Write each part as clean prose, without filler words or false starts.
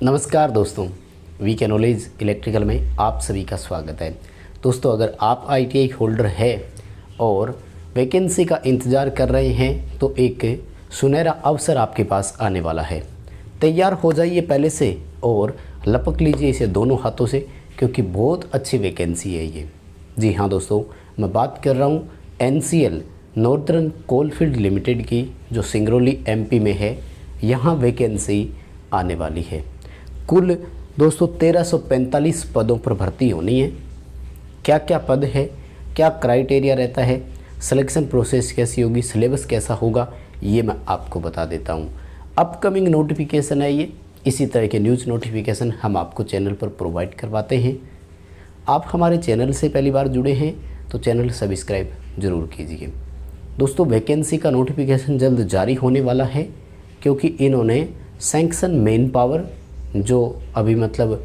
नमस्कार दोस्तों, we knowledge electrical में आप सभी का स्वागत है। दोस्तों, अगर आप ITI होल्डर है और वैकेंसी का इंतज़ार कर रहे हैं तो एक सुनहरा अवसर आपके पास आने वाला है। तैयार हो जाइए पहले से और लपक लीजिए इसे दोनों हाथों से, क्योंकि बहुत अच्छी वैकेंसी है ये। जी हाँ दोस्तों, मैं बात कर रहा हूँ NCL नॉर्दर्न कोलफील्ड लिमिटेड की, जो सिंगरौली MP में है। यहाँ वैकेंसी आने वाली है। कुल दोस्तों 1345 पदों पर भर्ती होनी है। क्या क्या पद है, क्या क्राइटेरिया रहता है, सिलेक्शन प्रोसेस कैसी होगी, सिलेबस कैसा होगा, ये मैं आपको बता देता हूँ। अपकमिंग नोटिफिकेशन है ये। इसी तरह के न्यूज़ नोटिफिकेशन हम आपको चैनल पर प्रोवाइड करवाते हैं। आप हमारे चैनल से पहली बार जुड़े हैं तो चैनल सब्सक्राइब ज़रूर कीजिए। दोस्तों, वैकेंसी का नोटिफिकेशन जल्द जारी होने वाला है, क्योंकि इन्होंने सैंक्शन मेन पावर, जो अभी मतलब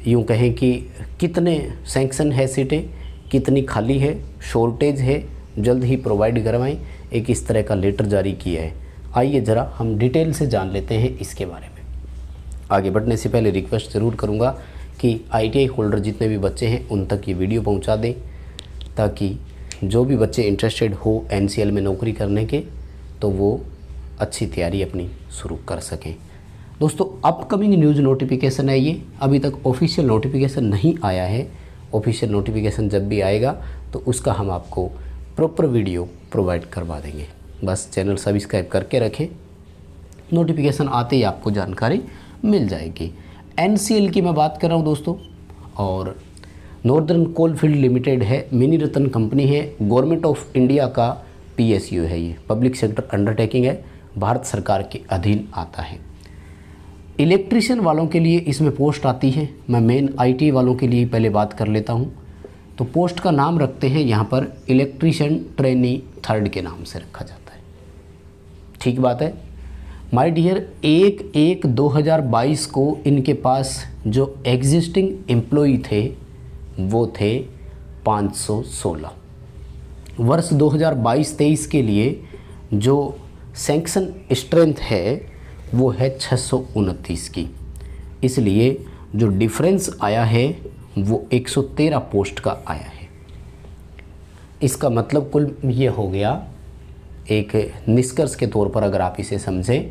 यूँ कहें कि कितने सैंक्शन है सीटें, कितनी खाली है, शॉर्टेज है, जल्द ही प्रोवाइड करवाएं, एक इस तरह का लेटर जारी किया है। आइए ज़रा हम डिटेल से जान लेते हैं इसके बारे में। आगे बढ़ने से पहले रिक्वेस्ट ज़रूर करूँगा कि ITI होल्डर जितने भी बच्चे हैं उन तक ये वीडियो पहुँचा दें, ताकि जो भी बच्चे इंटरेस्टेड हो NCL में नौकरी करने के, तो वो अच्छी तैयारी अपनी शुरू कर सकें। दोस्तों, अपकमिंग न्यूज़ नोटिफिकेशन है ये। अभी तक ऑफिशियल नोटिफिकेशन नहीं आया है। ऑफिशियल नोटिफिकेशन जब भी आएगा तो उसका हम आपको प्रॉपर वीडियो प्रोवाइड करवा देंगे। बस चैनल सब्सक्राइब करके रखें, नोटिफिकेशन आते ही आपको जानकारी मिल जाएगी। NCL की मैं बात कर रहा हूँ दोस्तों, और नॉर्दर्न कोलफील्ड लिमिटेड है, मिनी रतन कंपनी है, गवर्नमेंट ऑफ इंडिया का PSU है। ये पब्लिक सेक्टर अंडरटेकिंग है, भारत सरकार के अधीन आता है। इलेक्ट्रिशियन वालों के लिए इसमें पोस्ट आती है। मैं मेन IT वालों के लिए पहले बात कर लेता हूँ। तो पोस्ट का नाम रखते हैं यहाँ पर इलेक्ट्रिशियन ट्रेनी 3rd के नाम से रखा जाता है। ठीक बात है माय डियर। 1/1/2022 को इनके पास जो एग्जिस्टिंग एम्प्लॉई थे वो थे 516। वर्ष 2022-23 के लिए जो सैंक्शन स्ट्रेंथ है वो है 629 की। इसलिए जो डिफरेंस आया है वो 113 पोस्ट का आया है। इसका मतलब कुल ये हो गया, एक निष्कर्ष के तौर पर अगर आप इसे समझें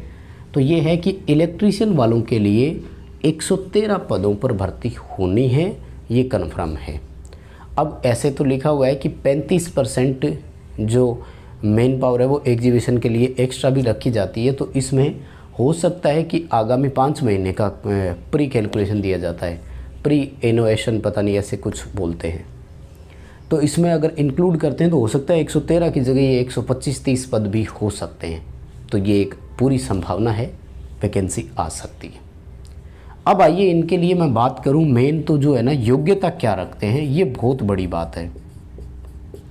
तो ये है कि इलेक्ट्रिशियन वालों के लिए 113 पदों पर भर्ती होनी है, ये कन्फर्म है। अब ऐसे तो लिखा हुआ है कि 35% जो मेन पावर है वो एग्जीबिशन के लिए एक्स्ट्रा भी रखी जाती है। तो इसमें हो सकता है कि आगामी 5 महीने का प्री कैलकुलेशन दिया जाता है, प्री इनोवेशन पता नहीं ऐसे कुछ बोलते हैं। तो इसमें अगर इंक्लूड करते हैं तो हो सकता है 113 की जगह ये 125-30 पद भी हो सकते हैं। तो ये एक पूरी संभावना है, वैकेंसी आ सकती है। अब आइए इनके लिए मैं बात करूं, मेन तो जो है ना योग्यता क्या रखते हैं, ये बहुत बड़ी बात है।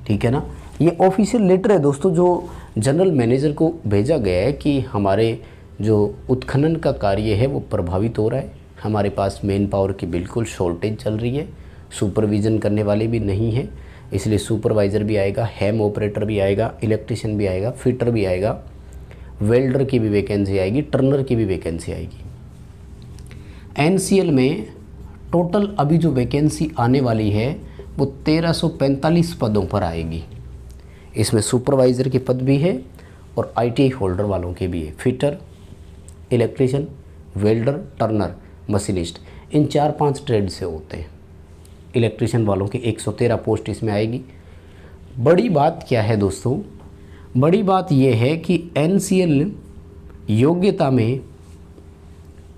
ठीक है ना। ये ऑफिशियल लेटर है दोस्तों, जो जनरल मैनेजर को भेजा गया है कि हमारे जो उत्खनन का कार्य है वो प्रभावित हो रहा है, हमारे पास मेन पावर की बिल्कुल शॉर्टेज चल रही है, सुपरविज़न करने वाले भी नहीं है, इसलिए सुपरवाइज़र भी आएगा, हैम ऑपरेटर भी आएगा, इलेक्ट्रिशियन भी आएगा, फिटर भी आएगा, वेल्डर की भी वैकेंसी आएगी, टर्नर की भी वैकेंसी आएगी। NCL में टोटल अभी जो वैकेंसी आने वाली है वो 1345 पदों पर आएगी। इसमें सुपरवाइज़र के पद भी है और ITI होल्डर वालों के भी है। Fitter, electrician, welder, turner, machinist, इन 4-5 ट्रेड से होते हैं। इलेक्ट्रिशियन वालों की 113 पोस्ट इसमें आएगी। बड़ी बात क्या है दोस्तों, बड़ी बात यह है कि NCL योग्यता में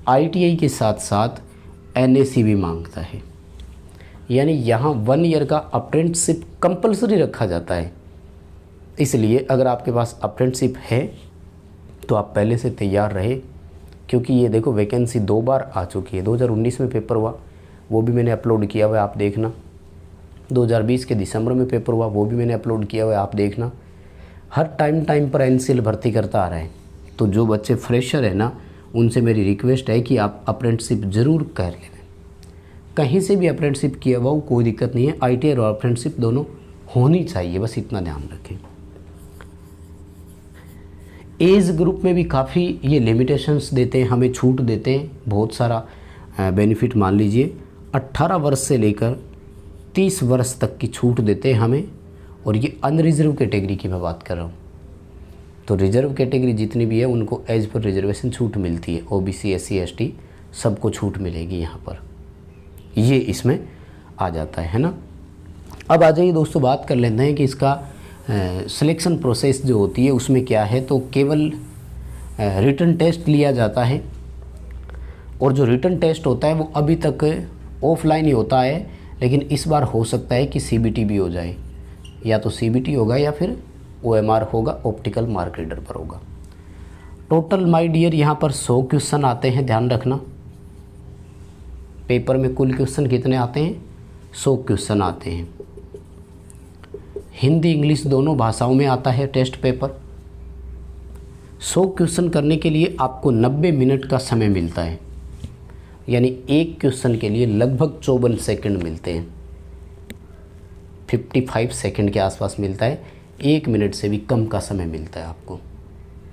ITI के साथ साथ NAC भी मांगता है, यानी यहाँ 1 ईयर का अप्रेंटिसशिप कंपलसरी रखा जाता है। इसलिए अगर आपके पास अप्रेंटिसशिप है तो आप पहले से तैयार रहे, क्योंकि ये देखो वैकेंसी 2 बार आ चुकी है। 2019 में पेपर हुआ, वो भी मैंने अपलोड किया हुआ है, आप देखना। 2020 के दिसंबर में पेपर हुआ, वो भी मैंने अपलोड किया हुआ है, आप देखना। हर टाइम पर NCL भर्ती करता आ रहा है। तो जो बच्चे फ्रेशर है ना, उनसे मेरी रिक्वेस्ट है कि आप अप्रेंटिसशिप ज़रूर कर लें। कहीं से भी अप्रेंटिसशिप किया हुआ कोई दिक्कत नहीं है, ITI और अप्रेंटिसशिप दोनों होनी चाहिए, बस इतना ध्यान रखें। एज ग्रुप में भी काफ़ी ये लिमिटेशंस देते हैं, हमें छूट देते हैं, बहुत सारा बेनिफिट। मान लीजिए 18 वर्ष से लेकर 30 वर्ष तक की छूट देते हैं हमें, और ये अनरिजर्व कैटेगरी की मैं बात कर रहा हूँ। तो रिजर्व कैटेगरी जितनी भी है उनको एज पर रिजर्वेशन छूट मिलती है। ओबीसी, एससी, एसटी सबको छूट मिलेगी यहाँ पर, ये इसमें आ जाता है ना। अब आ जाइए दोस्तों, बात कर लेते हैं कि इसका सिलेक्शन प्रोसेस जो होती है उसमें क्या है। तो केवल रिटन टेस्ट लिया जाता है, और जो रिटन टेस्ट होता है वो अभी तक ऑफलाइन ही होता है, लेकिन इस बार हो सकता है कि सीबीटी भी हो जाए, या तो सीबीटी होगा या फिर ओएमआर होगा, ऑप्टिकल मार्क रीडर पर होगा। टोटल माय डियर यहाँ पर 100 क्वेश्चन आते हैं, ध्यान रखना। पेपर में कुल क्वेश्चन कितने आते हैं? 100 क्वेश्चन आते हैं। हिंदी इंग्लिश दोनों भाषाओं में आता है टेस्ट पेपर। 100 क्वेश्चन करने के लिए आपको 90 मिनट का समय मिलता है, यानी एक क्वेश्चन के लिए लगभग 54 सेकंड मिलते हैं। 55 सेकंड के आसपास मिलता है, 1 मिनट से भी कम का समय मिलता है आपको,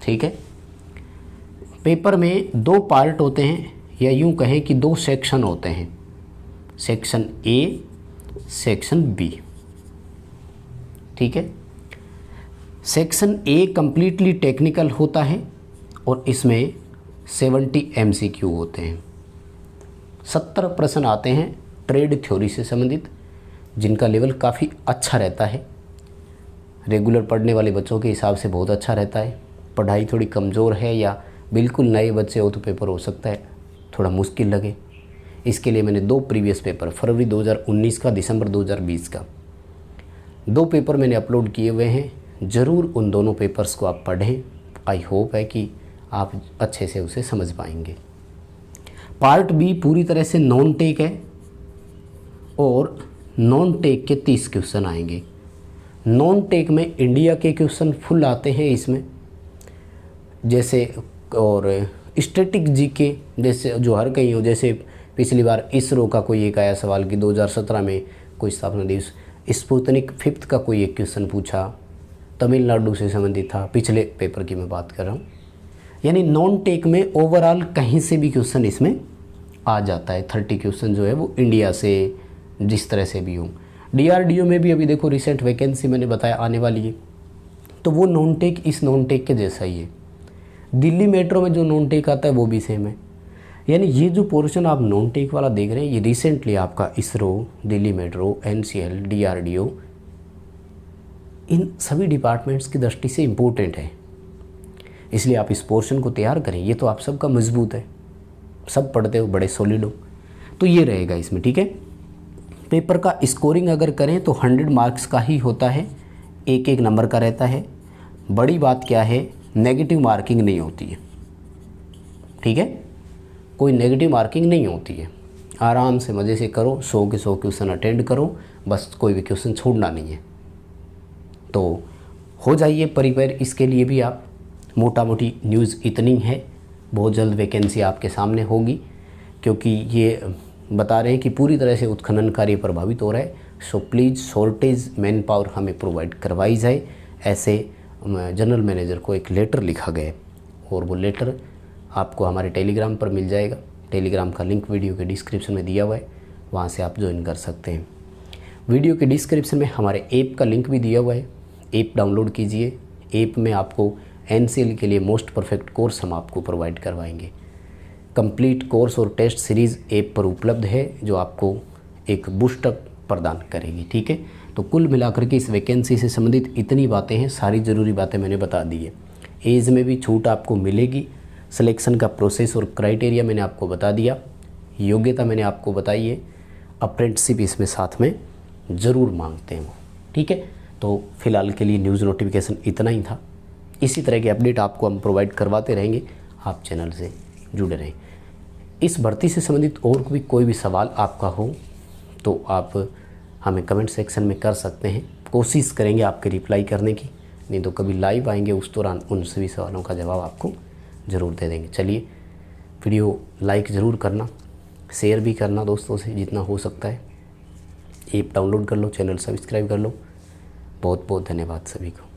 ठीक है। पेपर में 2 पार्ट होते हैं, या यूं कहें कि 2 सेक्शन होते हैं, सेक्शन ए, सेक्शन बी, ठीक है। सेक्शन ए कम्प्लीटली टेक्निकल होता है, और इसमें 70 MCQ होते हैं। 70 प्रश्न आते हैं ट्रेड थ्योरी से संबंधित, जिनका लेवल काफ़ी अच्छा रहता है। रेगुलर पढ़ने वाले बच्चों के हिसाब से बहुत अच्छा रहता है। पढ़ाई थोड़ी कमज़ोर है या बिल्कुल नए बच्चे हो तो पेपर हो सकता है थोड़ा मुश्किल लगे। इसके लिए मैंने 2 प्रीवियस पेपर, फरवरी 2019 का, दिसंबर 2020 का 2 पेपर मैंने अपलोड किए हुए हैं। ज़रूर उन दोनों पेपर्स को आप पढ़ें। आई होप है कि आप अच्छे से उसे समझ पाएंगे। पार्ट बी पूरी तरह से नॉन टेक है, और नॉन टेक के 30 क्वेश्चन आएंगे। नॉन टेक में इंडिया के क्वेश्चन फुल आते हैं इसमें, जैसे, और स्टैटिक जीके जैसे जो हर कहीं हो। जैसे पिछली बार इसरो का कोई एक आया सवाल कि 2017 में कोई स्थापना दिवस, स्पुतनिक 5th का कोई एक क्वेश्चन पूछा, तमिलनाडु से संबंधित था, पिछले पेपर की मैं बात कर रहा हूँ। यानी नॉन टेक में ओवरऑल कहीं से भी क्वेश्चन इसमें आ जाता है। 30 क्वेश्चन जो है वो इंडिया से, जिस तरह से भी हो। DRDO में भी अभी देखो रिसेंट वैकेंसी मैंने बताया आने वाली है, तो वो नॉन टेक इस नॉन टेक के जैसा ही है। दिल्ली मेट्रो में जो नॉन टेक आता है वो भी सेम है। यानी ये जो पोर्शन आप नॉन टेक वाला देख रहे हैं, ये रिसेंटली आपका ISRO, Delhi metro, NCL, DRDO, इन सभी डिपार्टमेंट्स की दृष्टि से इम्पोर्टेंट है। इसलिए आप इस पोर्शन को तैयार करें। ये तो आप सबका मजबूत है, सब पढ़ते हो, बड़े सॉलिड हो, तो ये रहेगा इसमें, ठीक है। पेपर का स्कोरिंग अगर करें तो 100 मार्क्स का ही होता है, एक एक नंबर का रहता है। बड़ी बात क्या है, नेगेटिव मार्किंग नहीं होती है, ठीक है। कोई नेगेटिव मार्किंग नहीं होती है। आराम से मज़े से करो, 100 के 100 क्वेश्चन अटेंड करो, बस कोई भी क्वेश्चन छोड़ना नहीं है। तो हो जाइए प्रिपेयर। इसके लिए भी आप, मोटा मोटी न्यूज़ इतनी है, बहुत जल्द वैकेंसी आपके सामने होगी, क्योंकि ये बता रहे हैं कि पूरी तरह से उत्खनन कार्य प्रभावित हो रहा है। So please shortage man power हमें प्रोवाइड करवाई जाए, ऐसे जनरल मैनेजर को एक लेटर लिखा गया, और वो लेटर आपको हमारे टेलीग्राम पर मिल जाएगा। टेलीग्राम का लिंक वीडियो के डिस्क्रिप्शन में दिया हुआ है, वहाँ से आप ज्वाइन कर सकते हैं। वीडियो के डिस्क्रिप्शन में हमारे ऐप का लिंक भी दिया हुआ है, ऐप डाउनलोड कीजिए। ऐप में आपको NCL के लिए मोस्ट परफेक्ट कोर्स हम आपको प्रोवाइड करवाएंगे। कंप्लीट कोर्स और टेस्ट सीरीज़ ऐप पर उपलब्ध है, जो आपको एक बूस्टअप प्रदान करेगी, ठीक है। तो कुल मिलाकर के इस वैकेंसी से संबंधित इतनी बातें हैं, सारी ज़रूरी बातें मैंने बता दी है। एज में भी छूट आपको मिलेगी, सिलेक्शन का प्रोसेस और क्राइटेरिया मैंने आपको बता दिया, योग्यता मैंने आपको बताई है, अप्रेंटिसशिप इसमें साथ में ज़रूर मांगते हैं वो, ठीक है। तो फिलहाल के लिए न्यूज़ नोटिफिकेशन इतना ही था। इसी तरह के अपडेट आपको हम प्रोवाइड करवाते रहेंगे, आप चैनल से जुड़े रहें। इस भर्ती से संबंधित और भी कोई भी सवाल आपका हो तो आप हमें कमेंट सेक्शन में कर सकते हैं, कोशिश करेंगे आपके रिप्लाई करने की, नहीं तो कभी लाइव आएंगे उस दौरान उन सभी सवालों का जवाब आपको ज़रूर दे देंगे। चलिए, वीडियो लाइक ज़रूर करना, शेयर भी करना दोस्तों से जितना हो सकता है। ऐप डाउनलोड कर लो, चैनल सब्सक्राइब कर लो। बहुत बहुत धन्यवाद सभी को।